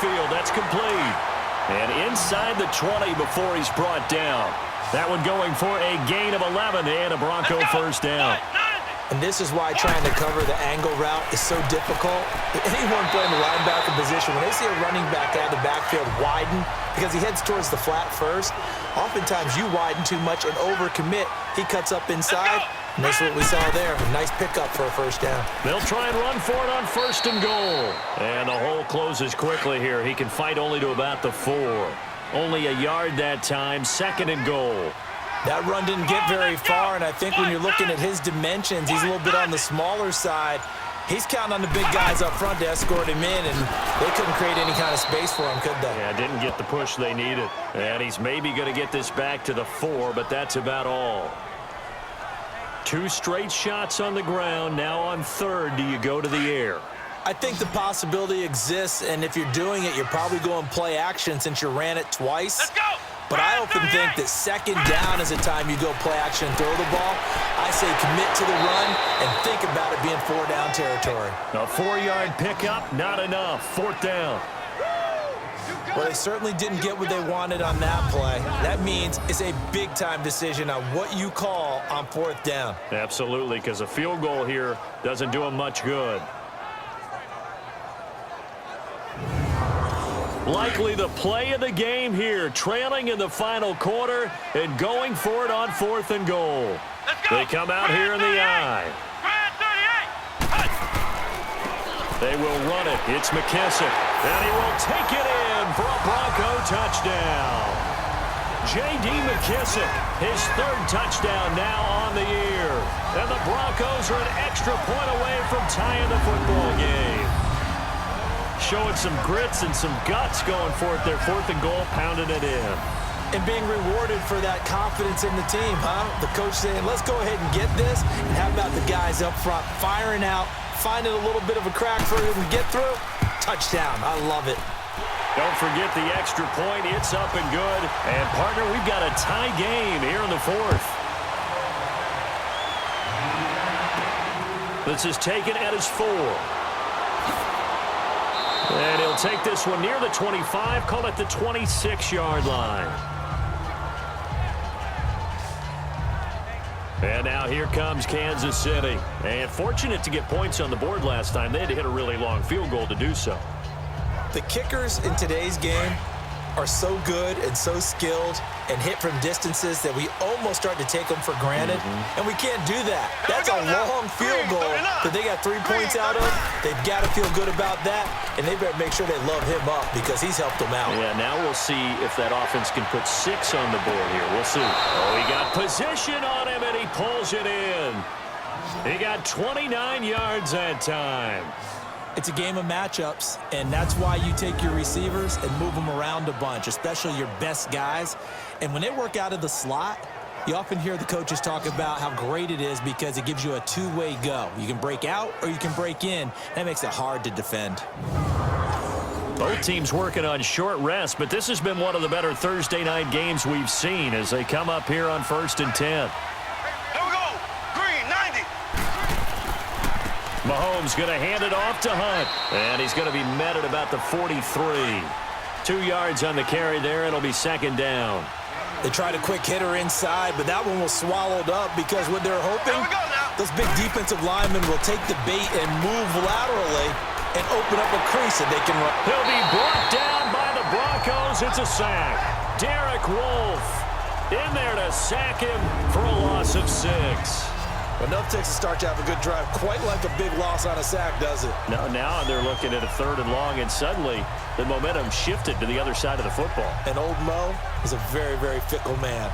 backfield. That's complete. And inside the 20 before he's brought down. That one going for a gain of 11 and a Bronco first down. And this is why trying to cover the angle route is so difficult. Anyone playing the linebacker position, when they see a running back out of the backfield widen because he heads towards the flat first, oftentimes you widen too much and overcommit. He cuts up inside, and that's what we saw there. A nice pickup for a first down. They'll try and run for it on first and goal. And the hole closes quickly here. He can fight only to about the 4. Only a yard that time, second and goal. That run didn't get very far, and I think when you're looking at his dimensions, he's a little bit on the smaller side. He's counting on the big guys up front to escort him in, and they couldn't create any kind of space for him, could they? Yeah, didn't get the push they needed. And he's maybe going to get this back to the 4, but that's about all. 2 straight shots on the ground. Now on third, do you go to the air? I think the possibility exists, and if you're doing it, you're probably going play action since you ran it twice. Let's go! But I often think that second down is a time you go play action and throw the ball. I say commit to the run and think about it being 4-down territory. A 4-yard pickup, not enough. 4th down. Well, they certainly didn't get what they wanted on that play. That means it's a big-time decision on what you call on 4th down. Absolutely, because a field goal here doesn't do them much good. Likely the play of the game here, trailing in the final quarter and going for it on 4th and goal. They come out here in the I. They will run it. It's McKissick, and he will take it in for a Bronco touchdown. J.D. McKissick, his 3rd touchdown now on the year. And the Broncos are an extra point away from tying the football game. Showing some grits and some guts going for it. Their 4th and goal, pounding it in. And being rewarded for that confidence in the team, huh? The coach saying, let's go ahead and get this. And how about the guys up front firing out, finding a little bit of a crack for him to get through? Touchdown. I love it. Don't forget the extra point. It's up and good. And, partner, we've got a tie game here in the 4th. This is taken at his 4. And he'll take this one near the 25, call it the 26-yard line. And now here comes Kansas City. And fortunate to get points on the board last time. They had to hit a really long field goal to do so. The kickers in today's game are so good and so skilled and hit from distances that we almost start to take them for granted. And we can't do that. That's a long field goal that they got 3 points out of. They've got to feel good about that, and they better make sure they love him up because he's helped them out. Yeah, now we'll see if that offense can put 6 on the board here. We'll see. Oh, he got position on him, and he pulls it in. He got 29 yards that time. It's a game of matchups, and that's why you take your receivers and move them around a bunch, especially your best guys. And when they work out of the slot, you often hear the coaches talk about how great it is because it gives you a two-way go. You can break out or you can break in. That makes it hard to defend. Both teams working on short rest, but this has been one of the better Thursday night games we've seen as they come up here on 1st and 10. Mahomes going to hand it off to Hunt. And he's going to be met at about the 43. 2 yards on the carry there. It'll be 2nd down. They tried a quick hitter inside, but that one was swallowed up because what they're hoping, those big defensive linemen will take the bait and move laterally and open up a crease that they can run. He'll be brought down by the Broncos. It's a sack. Derek Wolfe in there to sack him for a loss of 6. Enough takes a start to have a good drive. Quite like a big loss on a sack, does it? Now they're looking at a 3rd and long, and suddenly the momentum shifted to the other side of the football. And old Mo is a very, very fickle man.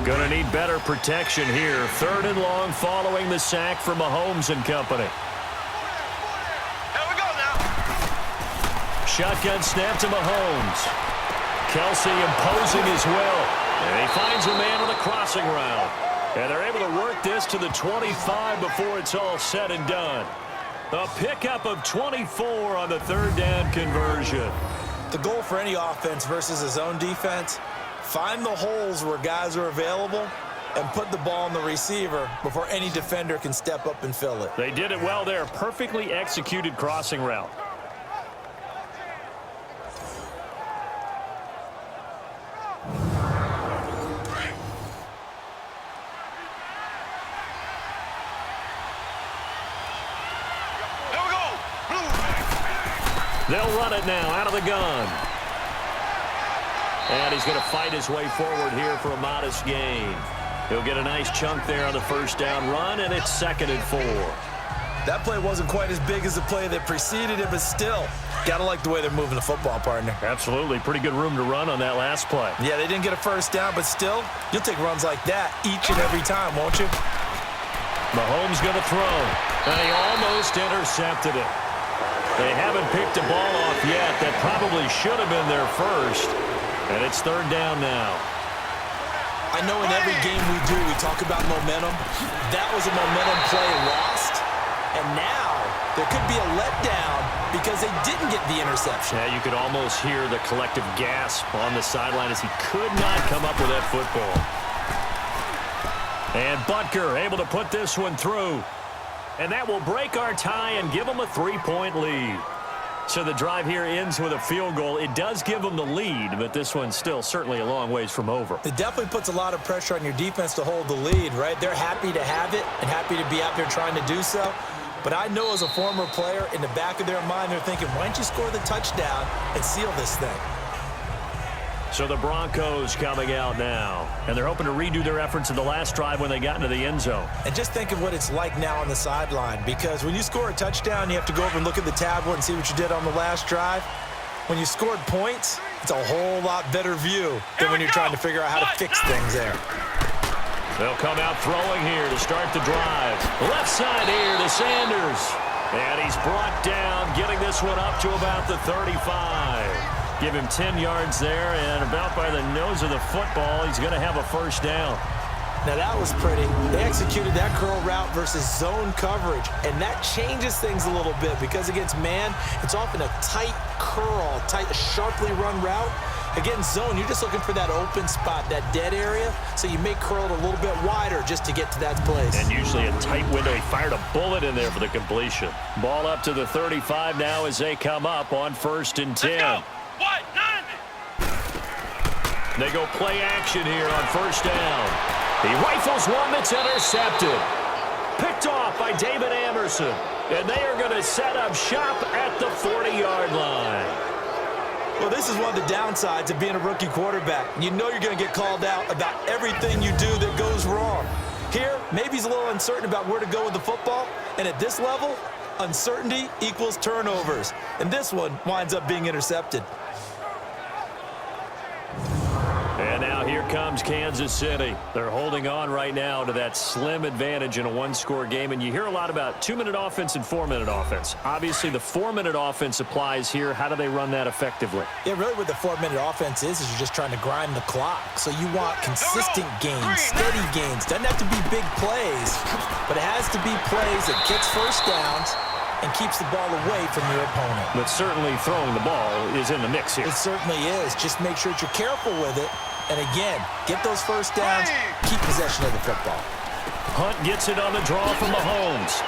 Gonna need better protection here. 3rd and long following the sack from Mahomes and company. Shotgun snap to Mahomes. Kelsey imposing his will. And he finds a man on the crossing route. And they're able to work this to the 25 before it's all said and done. A pickup of 24 on the 3rd down conversion. The goal for any offense versus his own defense, find the holes where guys are available and put the ball on the receiver before any defender can step up and fill it. They did it well there. Perfectly executed crossing route. They'll run it now out of the gun. And he's going to fight his way forward here for a modest gain. He'll get a nice chunk there on the first down run, and it's 2nd and 4. That play wasn't quite as big as the play that preceded it, but still, got to like the way they're moving the football, partner. Absolutely. Pretty good room to run on that last play. Yeah, they didn't get a first down, but still, you'll take runs like that each and every time, won't you? Mahomes going to throw, and he almost intercepted it. They haven't picked a ball off yet. That probably should have been their first. And it's 3rd down now. I know in every game we do, we talk about momentum. That was a momentum play lost. And now there could be a letdown because they didn't get the interception. Yeah, you could almost hear the collective gasp on the sideline as he could not come up with that football. And Butker able to put this one through. And that will break our tie and give them a 3-point lead. So the drive here ends with a field goal. It does give them the lead, but this one's still certainly a long ways from over. It definitely puts a lot of pressure on your defense to hold the lead, right? They're happy to have it and happy to be out there trying to do so. But I know as a former player, in the back of their mind, they're thinking, why don't you score the touchdown and seal this thing? So the Broncos coming out now, and they're hoping to redo their efforts in the last drive when they got into the end zone. And just think of what it's like now on the sideline, because when you score a touchdown, you have to go over and look at the tablet and see what you did on the last drive. When you scored points, it's a whole lot better view than when you're trying to figure out how to fix things there. They'll come out throwing here to start the drive. Left side here to Sanders. And he's brought down, getting this one up to about the 35. Give him 10 yards there, and about by the nose of the football, he's going to have a first down. Now, that was pretty. They executed that curl route versus zone coverage, and that changes things a little bit because against man, it's often a tight curl, tight, sharply run route. Against zone, you're just looking for that open spot, that dead area, so you may curl it a little bit wider just to get to that place. And usually a tight window. He fired a bullet in there for the completion. Ball up to the 35 now as they come up on 1st and 10. They go play action here on 1st down. He rifles one that's intercepted. Picked off by David Anderson. And they are going to set up shop at the 40-yard line. Well, this is one of the downsides of being a rookie quarterback. You know you're going to get called out about everything you do that goes wrong. Here, maybe he's a little uncertain about where to go with the football. And at this level, uncertainty equals turnovers. And this one winds up being intercepted. And now here comes Kansas City. They're holding on right now to that slim advantage in a one-score game. And you hear a lot about 2-minute offense and 4-minute offense. Obviously, the 4-minute offense applies here. How do they run that effectively? Yeah, really what the 4-minute offense is you're just trying to grind the clock. So you want consistent gains, steady gains. Doesn't have to be big plays, but it has to be plays that gets first downs and keeps the ball away from your opponent. But certainly throwing the ball is in the mix here. It certainly is. Just make sure that you're careful with it. And again, get those first downs, keep possession of the football. Hunt gets it on the draw from Mahomes.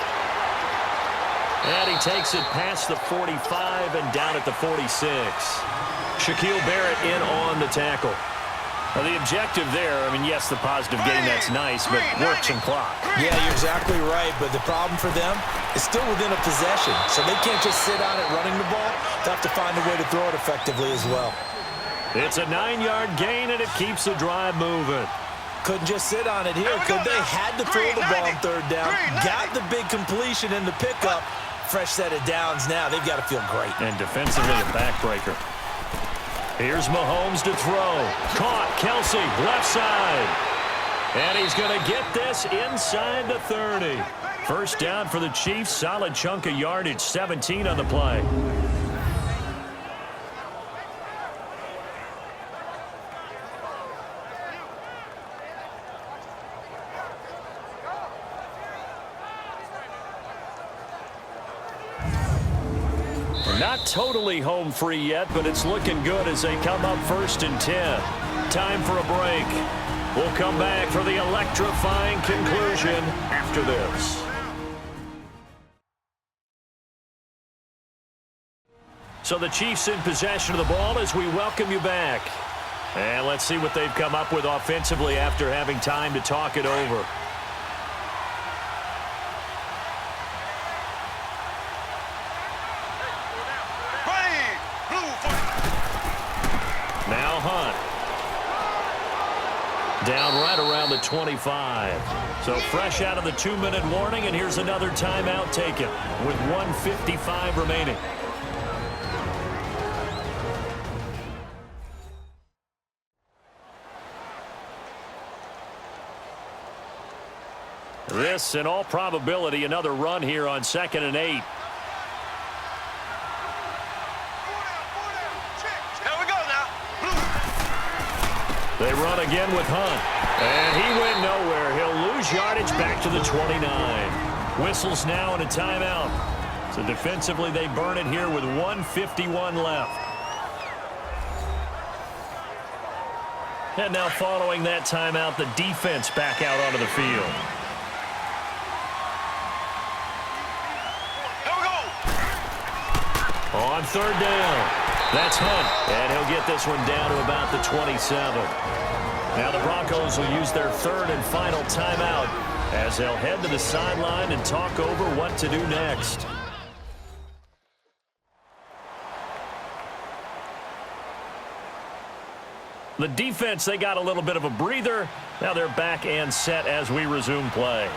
And he takes it past the 45 and down at the 46. Shaquille Barrett in on the tackle. Now the objective there, I mean, yes, the positive gain, that's nice, but work some clock. Yeah, you're exactly right, but the problem for them is still within a possession, so they can't just sit on it running the ball. They have to find a way to throw it effectively as well. It's a 9-yard gain, and it keeps the drive moving. Couldn't just sit on it here, could they? Had to throw the ball on 3rd down, got the big completion in the pickup. Fresh set of downs now. They've got to feel great. And defensively, a backbreaker. Here's Mahomes to throw. Caught. Kelsey, left side. And he's going to get this inside the 30. First down for the Chiefs. Solid chunk of yardage. 17 on the play. Not totally home free yet, but it's looking good as they come up 1st and 10. Time for a break. We'll come back for the electrifying conclusion after this. So the Chiefs in possession of the ball as we welcome you back. And let's see what they've come up with offensively after having time to talk it over. Now Hunt. Down right around the 25. So fresh out of the 2-minute warning, and here's another timeout taken with 1:55 remaining. This, in all probability, another run here on 2nd and 8. They run again with Hunt. And he went nowhere. He'll lose yardage back to the 29. Whistles now and a timeout. So defensively, they burn it here with 1:51 left. And now following that timeout, the defense back out onto the field. On 3rd down, that's Hunt, and he'll get this one down to about the 27. Now the Broncos will use their 3rd and final timeout as they'll head to the sideline and talk over what to do next. The defense, they got a little bit of a breather. Now they're back and set as we resume play.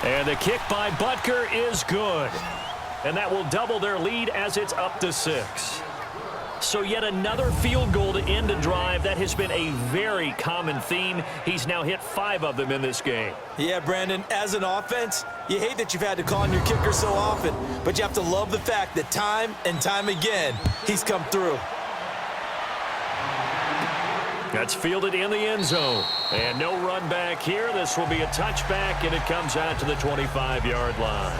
And the kick by Butker is good. And that will double their lead as it's up to 6. So yet another field goal to end a drive. That has been a very common theme. He's now hit 5 of them in this game. Yeah, Brandon, as an offense, you hate that you've had to call on your kicker so often, but you have to love the fact that time and time again, he's come through. That's fielded in the end zone. And no run back here. This will be a touchback, and it comes out to the 25-yard line.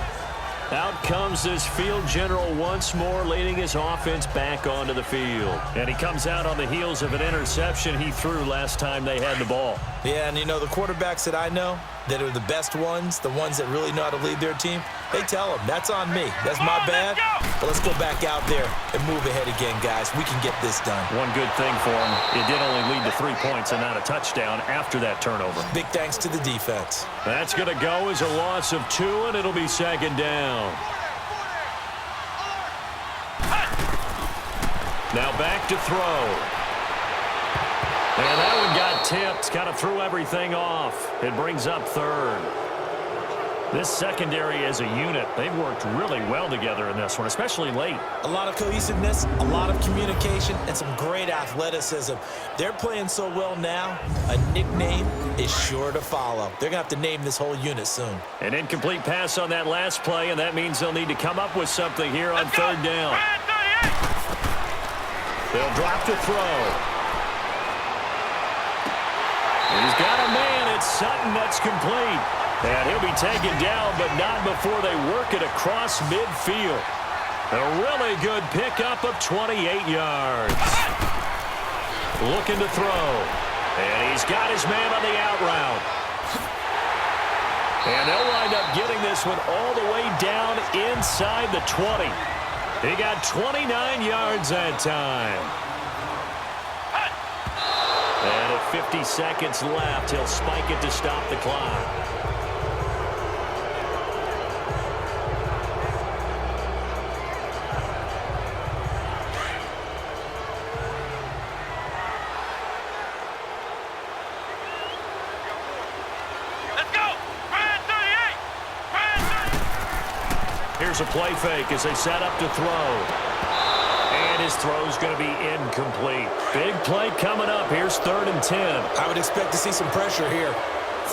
Out comes this field general once more, leading his offense back onto the field. And he comes out on the heels of an interception he threw last time they had the ball. Yeah, and you know, the quarterbacks that I know that are the best ones, the ones that really know how to lead their team, they tell them, that's on me. That's my bad. But let's go back out there and move ahead again, guys. We can get this done. One good thing for him, it did only lead to 3 points and not a touchdown after that turnover. Big thanks to the defense. That's going to go as a loss of 2, and it'll be 2nd down. Now back to throw. And that one got tipped. Kind of threw everything off. It brings up 3rd. This secondary as a unit, they've worked really well together in this one, especially late. A lot of cohesiveness, a lot of communication, and some great athleticism. They're playing so well now, a nickname is sure to follow. They're going to have to name this whole unit soon. An incomplete pass on that last play, and that means they'll need to come up with something here on 3rd down. They'll drop to throw. He's got a man. It's Sutton that's complete. And he'll be taken down, but not before they work it across midfield. A really good pickup of 28 yards. Looking to throw. And he's got his man on the out route. And they'll wind up getting this one all the way down inside the 20. He got 29 yards that time. And at 50 seconds left, he'll spike it to stop the clock. Here's a play fake as they set up to throw. And his throw's going to be incomplete. Big play coming up. Here's 3rd and 10. I would expect to see some pressure here.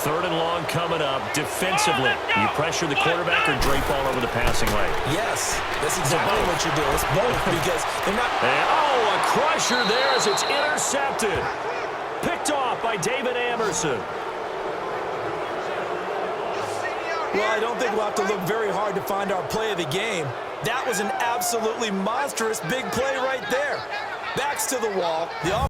3rd and long coming up. Defensively, you pressure the quarterback or drape all over the passing lane? Yes, that's exactly what you do. It's both because they're not... And, oh, a crusher there as it's intercepted. Picked off by David Amerson. Well, I don't think we'll have to look very hard to find our play of the game. That was an absolutely monstrous big play right there. Backs to the wall. The